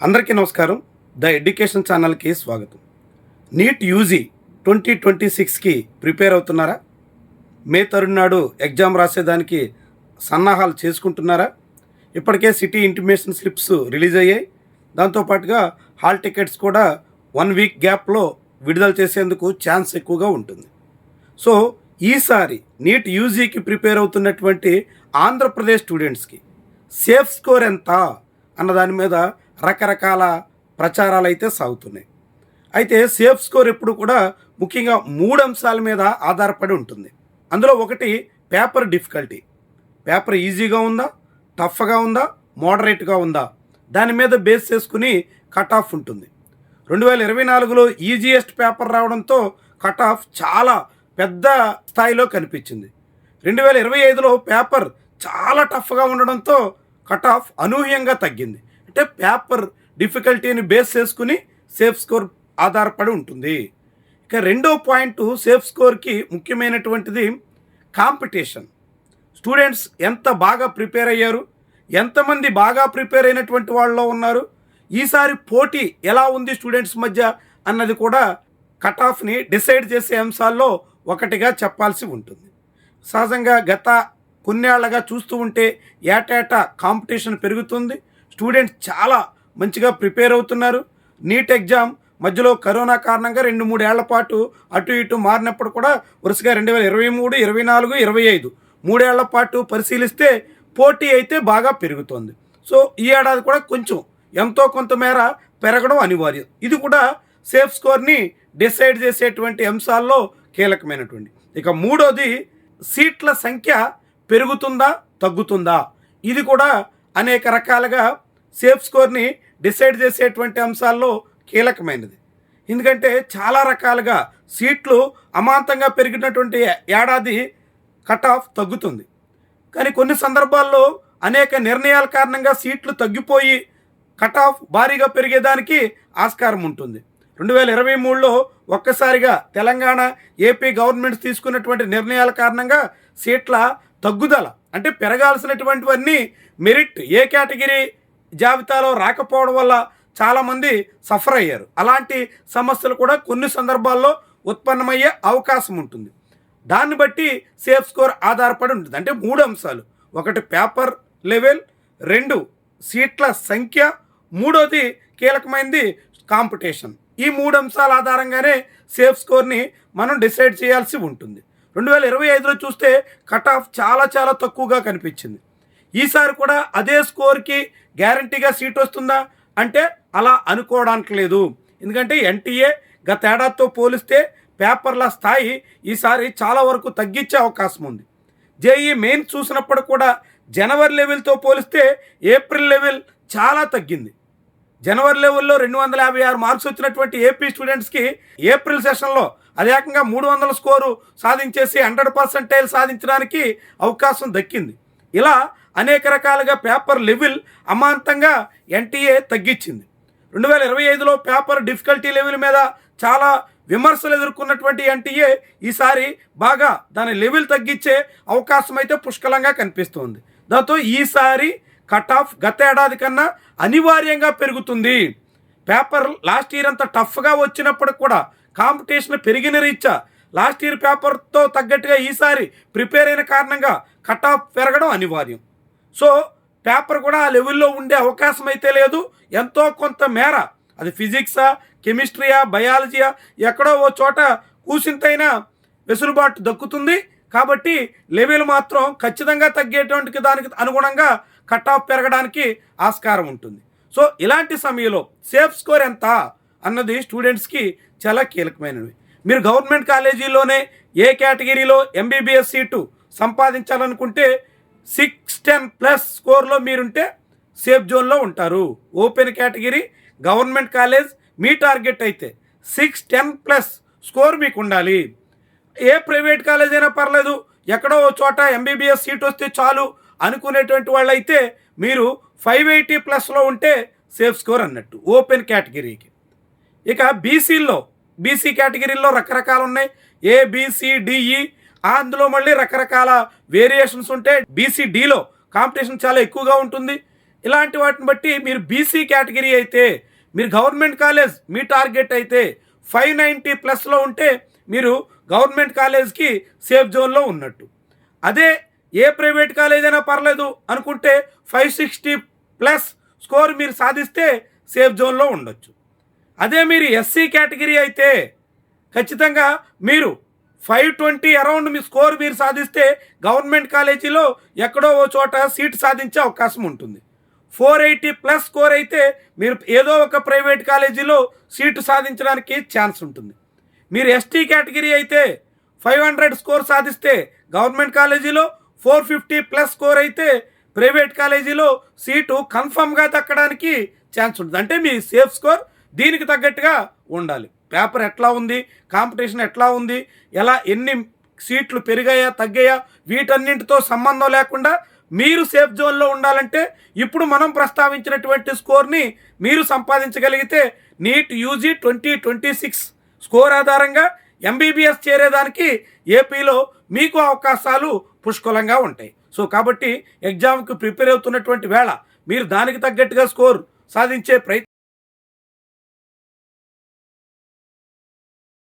అందరికీ నమస్కారం. The education ఛానల్కి స్వాగతం. నీట్ యూజీ 2026కి ప్రిపేర్ అవుతున్నారా? మే తరుణాడు ఎగ్జామ్ రాసేదానికి సన్నాహాలు చేసుకుంటున్నారా? ఇప్పటికే సిటీ ఇంటిమేషన్ స్లిప్స్ రిలీజ్ అయ్యాయి. దాంతోపాటుగా హాల్ టికెట్స్ కూడా 1 వీక్ గ్యాప్లో విడుదల చేసేందుకు ఛాన్స్ ఎక్కువగా ఉంటుంది. సో ఈసారి నీట్ యూజీకి ప్రిపేర్ అవుతున్నటువంటి ఆంధ్రప్రదేశ్ స్టూడెంట్స్కి సేఫ్ స్కోర్ ఎంత అన్న దాని మీద రకరకాల ప్రచారాలు అయితే సాగుతున్నాయి. అయితే సేఫ్ స్కోర్ ఎప్పుడు కూడా ముఖ్యంగా 3 అంశాల మీద ఆధారపడి ఉంటుంది. అందులో ఒకటి పేపర్ డిఫికల్టీ. పేపర్ ఈజీగా ఉందా, టఫ్గా ఉందా, మోడరేట్గా ఉందా, దాని మీద బేస్ చేసుకుని కట్ ఆఫ్ ఉంటుంది. 2024లో ఈజీయెస్ట్ పేపర్ రావడంతో కట్ ఆఫ్ చాలా పెద్ద స్థాయిలో కనిపించింది. 2025లో పేపర్ చాలా టఫ్గా ఉండడంతో కట్ ఆఫ్ అనూహ్యంగా తగ్గింది. అంటే పేపర్ డిఫికల్టీని బేస్ చేసుకుని సేఫ్ స్కోర్ ఆధారపడి ఉంటుంది. ఇక రెండో పాయింట్ సేఫ్ స్కోర్కి ముఖ్యమైనటువంటిది కాంపిటీషన్. స్టూడెంట్స్ ఎంత బాగా ప్రిపేర్ అయ్యారు, ఎంతమంది బాగా ప్రిపేర్ అయినటువంటి వాళ్ళలో ఉన్నారు, ఈసారి పోటీ ఎలా ఉంది స్టూడెంట్స్ మధ్య అన్నది కూడా కట్ ఆఫ్ని డిసైడ్ చేసే అంశాల్లో ఒకటిగా చెప్పాల్సి ఉంటుంది. సహజంగా గత కొన్నేళ్లగా చూస్తూ ఉంటే ఏటేటా కాంపిటీషన్ పెరుగుతుంది. స్టూడెంట్స్ చాలా మంచిగా ప్రిపేర్ అవుతున్నారు. నీట్ ఎగ్జామ్ మధ్యలో కరోనా కారణంగా 2-3 ఏళ్ల పాటు అటు ఇటు మారినప్పుడు కూడా వరుసగా 2023, 24, 25 3 ఏళ్ల పాటు పరిశీలిస్తే పోటీ అయితే బాగా పెరుగుతోంది. సో ఈ ఏడాది కూడా కొంచెం ఎంతో కొంతమేర పెరగడం అనివార్యం. ఇది కూడా సేఫ్ స్కోర్ని డిసైడ్ చేసేటువంటి అంశాల్లో కీలకమైనటువంటి. ఇక మూడోది సీట్ల సంఖ్య పెరుగుతుందా తగ్గుతుందా, ఇది కూడా అనేక రకాలుగా సేఫ్ స్కోర్ని డిసైడ్ చేసేటువంటి అంశాల్లో కీలకమైనది. ఎందుకంటే చాలా రకాలుగా సీట్లు అమాంతంగా పెరిగినటువంటి ఏడాది కట్ ఆఫ్ తగ్గుతుంది. కానీ కొన్ని సందర్భాల్లో అనేక నిర్ణయాల కారణంగా సీట్లు తగ్గిపోయి కట్ ఆఫ్ భారీగా పెరిగేదానికి ఆస్కారం ఉంటుంది. 2023లో ఒక్కసారిగా తెలంగాణ, ఏపీ గవర్నమెంట్స్ తీసుకున్నటువంటి నిర్ణయాల కారణంగా సీట్ల తగ్గుదల, అంటే పెరగాల్సినటువంటివన్నీ మెరిట్ ఏ కేటగిరీ జాబితాలో రాకపోవడం వల్ల చాలామంది సఫర్ అయ్యారు. అలాంటి సమస్యలు కూడా కొన్ని సందర్భాల్లో ఉత్పన్నమయ్యే అవకాశం ఉంటుంది. దాన్ని బట్టి సేఫ్ స్కోర్ ఆధారపడి ఉంటుంది. అంటే 3 అంశాలు: ఒకటి పేపర్ లెవెల్, 2 సీట్ల సంఖ్య, 3వది కీలకమైనది కాంపిటీషన్. ఈ 3 అంశాల ఆధారంగానే సేఫ్ స్కోర్ని మనం డిసైడ్ చేయాల్సి ఉంటుంది. 2025లో చూస్తే కట్ ఆఫ్ చాలా చాలా తక్కువగా కనిపించింది. ఈసారి కూడా అదే స్కోర్కి గ్యారంటీగా సీట్ వస్తుందా అంటే అలా అనుకోవడానికి లేదు. ఎందుకంటే ఎన్టీఏ గత ఏడాదితో పోలిస్తే పేపర్ల స్థాయి ఈసారి చాలా వరకు తగ్గించే అవకాశం ఉంది. జేఈ మెయిన్ చూసినప్పుడు కూడా జనవరి లెవెల్తో పోలిస్తే ఏప్రిల్ లెవెల్ చాలా తగ్గింది. జనవరి లెవెల్లో 256 మార్క్స్ వచ్చినటువంటి ఏపీ స్టూడెంట్స్కి ఏప్రిల్ సెషన్లో అది ఏకంగా 300 స్కోరు సాధించేసి 100% సాధించడానికి అవకాశం దక్కింది. ఇలా అనేక రకాలుగా పేపర్ లెవెల్ అమాంతంగా ఎన్టీఏ తగ్గించింది. 2025లో పేపర్ డిఫికల్టీ లెవెల్ మీద చాలా విమర్శలు ఎదుర్కొన్నటువంటి ఎన్టీఏ ఈసారి బాగా దాని లెవెల్ తగ్గించే అవకాశం అయితే పుష్కలంగా కనిపిస్తుంది. దాంతో ఈసారి కట్ ఆఫ్ గత ఏడాది కన్నా అనివార్యంగా పెరుగుతుంది. పేపర్ లాస్ట్ ఇయర్ అంత టఫ్గా వచ్చినప్పుడు కూడా కాంపిటీషన్ పెరిగిన రీత్యా లాస్ట్ ఇయర్ పేపర్తో తగ్గట్టుగా ఈసారి ప్రిపేర్ అయిన కారణంగా కట్ ఆఫ్ పెరగడం అనివార్యం. సో పేపర్ కూడా ఆ లెవెల్లో ఉండే అవకాశం అయితే లేదు. ఎంతో కొంత మేర అది ఫిజిక్సా, కెమిస్ట్రీయా, బయాలజీయా ఎక్కడో ఓ చోట కూసింతైనా వెసులుబాటు దక్కుతుంది. కాబట్టి లెవెల్ మాత్రం ఖచ్చితంగా తగ్గేటువంటి దానికి అనుగుణంగా కట్ ఆఫ్ పెరగడానికి ఆస్కారం ఉంటుంది. సో ఇలాంటి సమయంలో సేఫ్ స్కోర్ ఎంత అన్నది స్టూడెంట్స్కి చాలా కీలకమైనవి. మీరు గవర్నమెంట్ కాలేజీలోనే ఏ కేటగిరీలో ఎంబీబీఎస్ సీటు సంపాదించాలనుకుంటే 610+ స్కోర్లో మీరుంటే సేఫ్ జోన్లో ఉంటారు. ఓపెన్ కేటగిరీ గవర్నమెంట్ కాలేజ్ మీ టార్గెట్ అయితే 610+ స్కోర్ మీకు ఉండాలి. ఏ ప్రైవేట్ కాలేజ్ అయినా పర్లేదు, ఎక్కడో ఓ చోట ఎంబీబీఎస్ సీట్ వస్తే చాలు అనుకునేటువంటి వాళ్ళైతే మీరు 580+లో ఉంటే సేఫ్ స్కోర్ అన్నట్టు ఓపెన్ కేటగిరీకి. ఇక బీసీ కేటగిరీలో రకరకాలు ఉన్నాయి. ఏబిసిడిఈ అందులో మళ్ళీ రకరకాల వేరియేషన్స్ ఉంటాయి. బీసీడీలో కాంపిటీషన్ చాలా ఎక్కువగా ఉంటుంది. ఇలాంటి వాటిని బట్టి మీరు బీసీ కేటగిరీ అయితే, మీరు గవర్నమెంట్ కాలేజ్ మీ టార్గెట్ అయితే 590+ ఉంటే మీరు గవర్నమెంట్ కాలేజ్కి సేఫ్ జోన్లో ఉన్నట్టు. అదే ఏ ప్రైవేట్ కాలేజ్ అయినా పర్లేదు అనుకుంటే 560+ స్కోర్ మీరు సాధిస్తే సేఫ్ జోన్లో ఉండొచ్చు. అదే మీరు ఎస్సీ కేటగిరీ అయితే ఖచ్చితంగా మీరు 520 అరౌండ్ మీ స్కోర్ మీరు సాధిస్తే గవర్నమెంట్ కాలేజీలో ఎక్కడో ఓ చోట సీట్ సాధించే అవకాశం ఉంటుంది. 480+ స్కోర్ అయితే మీరు ఏదో ఒక ప్రైవేట్ కాలేజీలో సీటు సాధించడానికి ఛాన్స్ ఉంటుంది. మీరు ఎస్టీ కేటగిరీ అయితే 500 స్కోర్ సాధిస్తే గవర్నమెంట్ కాలేజీలో, 450+ స్కోర్ అయితే ప్రైవేట్ కాలేజీలో సీటు కన్ఫర్మ్గా దక్కడానికి ఛాన్స్ ఉంటుంది. అంటే మీ సేఫ్ స్కోర్ దీనికి తగ్గట్టుగా ఉండాలి. పేపర్ ఎట్లా ఉంది, కాంపిటీషన్ ఎట్లా ఉంది, ఎన్ని సీట్లు పెరిగాయా తగ్గాయా వీటన్నింటితో సంబంధం లేకుండా మీరు సేఫ్ జోన్లో ఉండాలంటే ఇప్పుడు మనం ప్రస్తావించినటువంటి స్కోర్ని మీరు సంపాదించగలిగితే నీట్ యూజీ 2026 స్కోర్ ఆధారంగా ఎంబీబీఎస్ చేరేదానికి ఏపీలో మీకు అవకాశాలు పుష్కలంగా ఉంటాయి. సో కాబట్టి ఎగ్జామ్కి ప్రిపేర్ అవుతున్నటువంటి వేళ మీరు దానికి తగ్గట్టుగా స్కోర్ సాధించే ప్రయత్నం